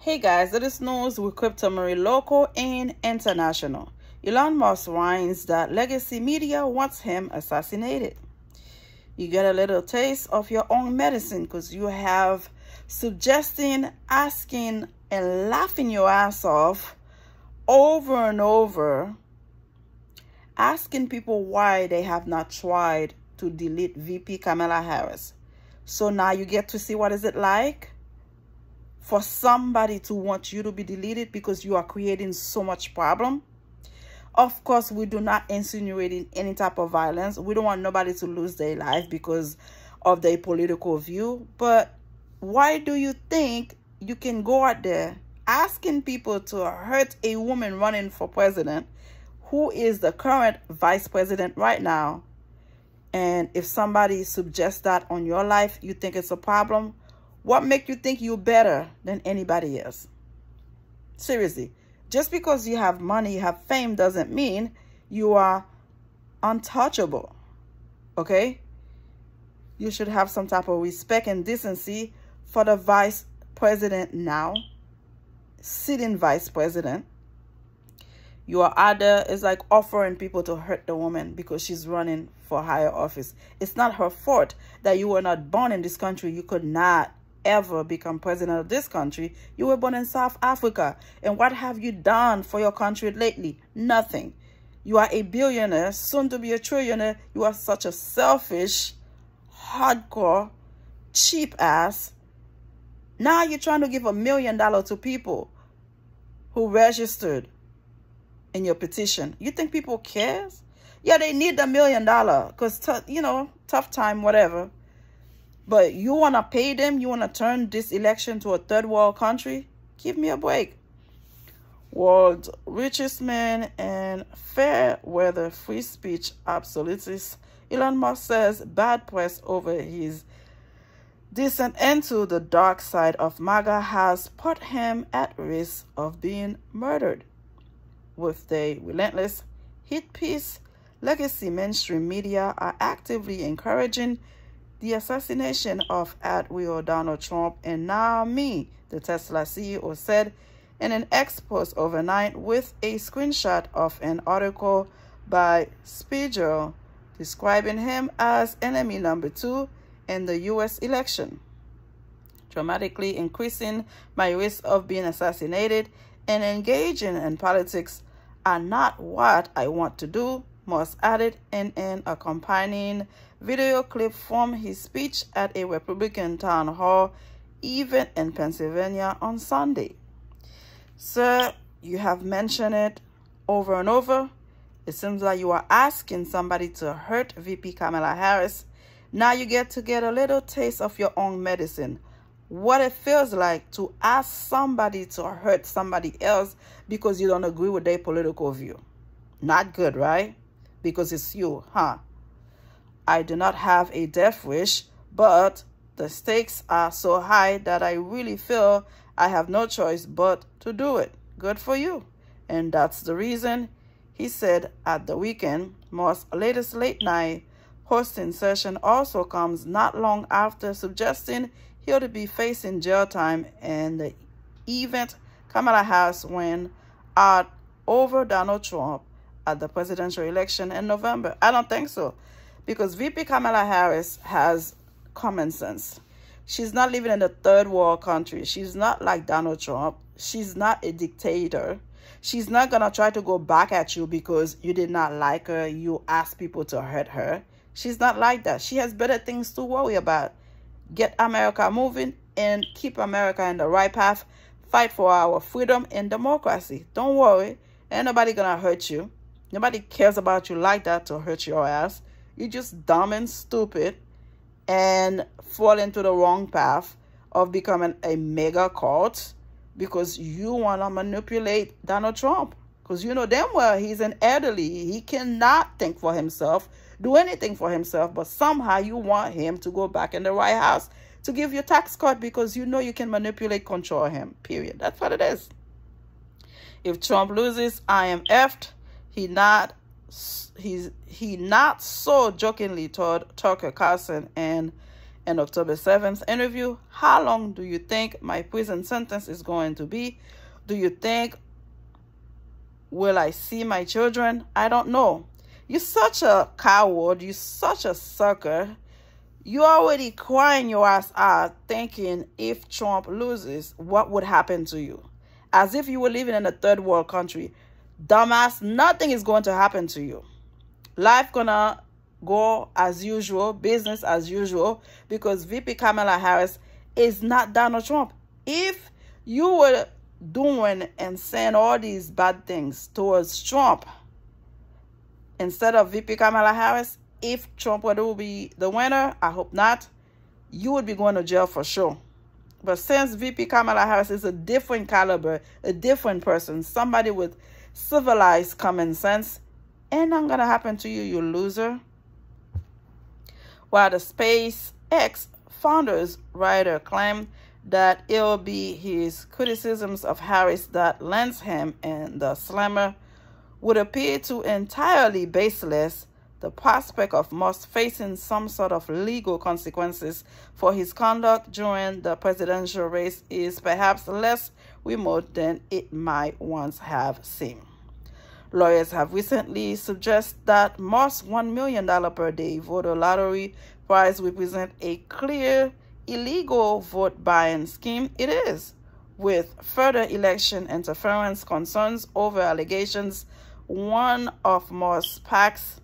Hey guys, it is news with Crypto Marie local and international. Elon Musk whines that legacy media wants him assassinated. You get a little taste of your own medicine because you have suggesting, asking, and laughing your ass off over and over, asking people why they have not tried to delete VP Kamala Harris. So now you get to see what is it like for somebody to want you to be deleted because you are creating so much problem. Of course, we do not insinuate any type of violence. We don't want nobody to lose their life because of their political view. But why do you think you can go out there asking people to hurt a woman running for president who is the current vice president right now? And if somebody suggests that on your life, you think it's a problem? What makes you think you're better than anybody else? Seriously, just because you have money, you have fame, doesn't mean you are untouchable, okay? You should have some type of respect and decency for the vice president now, sitting vice president. You are either, it's like offering people to hurt the woman because she's running for higher office. It's not her fault that you were not born in this country. You could not ever become president of this country. You were born in South Africa. And what have you done for your country lately? Nothing. You are a billionaire, soon to be a trillionaire. You are such a selfish, hardcore, cheap ass. Now you're trying to give $1 million to people who registered in your petition. You think people cares? Yeah, they need $1 million because, you know, tough time, whatever. But you want to pay them? You want to turn this election to a third world country? Give me a break. World's richest man and fair weather free speech absolutist Elon Musk says bad press over his descent into the dark side of MAGA has put him at risk of being murdered. With the relentless hit piece, legacy mainstream media are actively encouraging the assassination of @real Donald Trump, and now me, the Tesla CEO, said in an X post overnight with a screenshot of an article by Spiegel describing him as enemy number 2 in the U.S. election. Dramatically increasing my risk of being assassinated and engaging in politics are not what I want to do, Musk added in an accompanying video clip from his speech at a Republican town hall event in Pennsylvania on Sunday. Sir, you have mentioned it over and over. It seems like you are asking somebody to hurt VP Kamala Harris. Now you get to get a little taste of your own medicine. What it feels like to ask somebody to hurt somebody else because you don't agree with their political view. Not good, right? Because it's you, huh? I do not have a death wish, but the stakes are so high that I really feel I have no choice but to do it. Good for you. And that's the reason, he said at the weekend. Musk's latest late night hosting session also comes not long after suggesting he'll be facing jail time in the event Kamala Harris win out over Donald Trump at the presidential election in November. I don't think so, because VP Kamala Harris has common sense. She's not living in a third world country. She's not like Donald Trump. She's not a dictator. She's not going to try to go back at you because you did not like her. You asked people to hurt her. She's not like that. She has better things to worry about. Get America moving and keep America in the right path. Fight for our freedom and democracy. Don't worry. Ain't nobody going to hurt you. Nobody cares about you like that to hurt your ass. You're just dumb and stupid and fall into the wrong path of becoming a mega cult because you want to manipulate Donald Trump. Because you know damn well he's an elderly. He cannot think for himself, do anything for himself, but somehow you want him to go back in the White House to give you tax cut because you know you can manipulate, control him, period. That's what it is. If Trump loses, I am effed. He not so jokingly told Tucker Carlson in and October 7th interview, how long do you think my prison sentence is going to be? Do you think, will I see my children? I don't know. You're such a coward. You're such a sucker. You're already crying your ass out thinking if Trump loses, what would happen to you? As if you were living in a third world country. Dumbass, nothing is going to happen to you. Life gonna go as usual, business as usual, because VP Kamala Harris is not Donald Trump. If you were doing and saying all these bad things towards Trump instead of VP Kamala Harris, if Trump were to be the winner, I hope not, you would be going to jail for sure. But since VP Kamala Harris is a different caliber, a different person, somebody with civilized common sense, ain't nothing gonna happen to you, you loser. While the SpaceX founder's writer claimed that it'll be his criticisms of Harris that lands him in the slammer would appear to entirely baseless, the prospect of Musk facing some sort of legal consequences for his conduct during the presidential race is perhaps less remote than it might once have seemed. Lawyers have recently suggested that Musk's $1 million per day voter lottery prize represents a clear illegal vote buying scheme. It is, with further election interference concerns over allegations one of Musk's PACs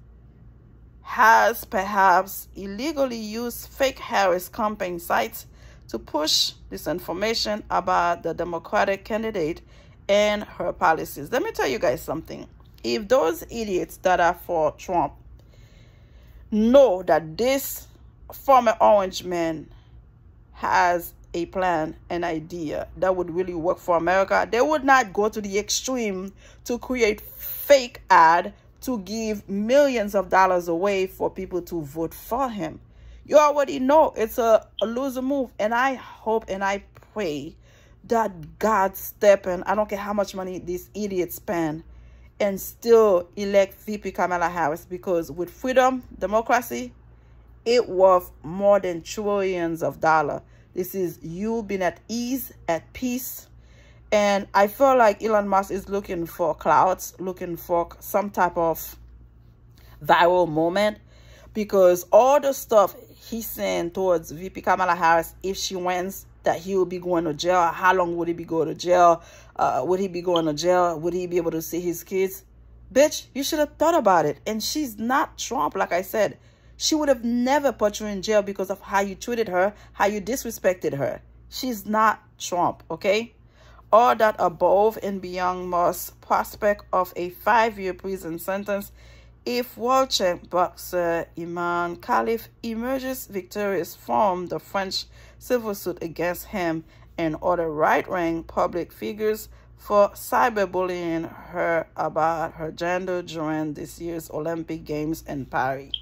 has perhaps illegally used fake Harris campaign sites to push disinformation about the Democratic candidate and her policies. Let me tell you guys something. If those idiots that are for Trump know that this former orange man has a plan, an idea that would really work for America, they would not go to the extreme to create fake ad to give millions of dollars away for people to vote for him. You already know it's a loser move. And I hope and I pray that God step in. I don't care how much money these idiots spend and still elect VP Kamala Harris, because with freedom, democracy, it worth more than trillions of dollars. This is you being at ease, at peace. And I feel like Elon Musk is looking for clouds, looking for some type of viral moment, because all the stuff he's saying towards VP Kamala Harris, if she wins, that he will be going to jail. How long would he be going to jail? Would he be going to jail? Would he be able to see his kids? Bitch, you should have thought about it. And she's not Trump, like I said. She would have never put you in jail because of how you treated her, how you disrespected her. She's not Trump, okay? All that above and beyond Musk's prospect of a 5-year prison sentence if world champ boxer Imran Khalif emerges victorious from the French civil suit against him and other right-wing public figures for cyberbullying her about her gender during this year's Olympic Games in Paris.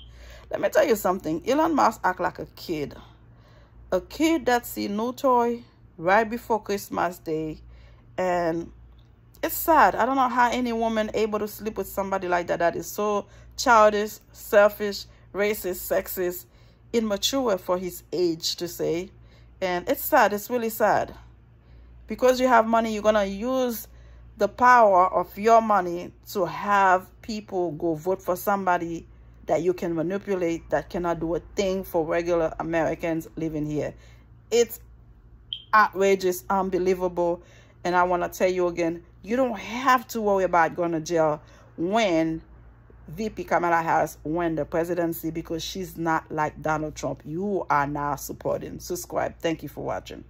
Let me tell you something. Elon Musk act like a kid. A kid that see new toy right before Christmas Day. And it's sad. I don't know how any woman able to sleep with somebody like that that is so childish, selfish, racist, sexist, immature for his age to say. And it's sad. It's really sad. Because you have money, you're going to use the power of your money to have people go vote for somebody that you can manipulate, that cannot do a thing for regular Americans living here. It's outrageous, unbelievable. And I want to tell you again, you don't have to worry about going to jail when VP Kamala Harris win the presidency, because she's not like Donald Trump. You are now supporting. Subscribe. Thank you for watching.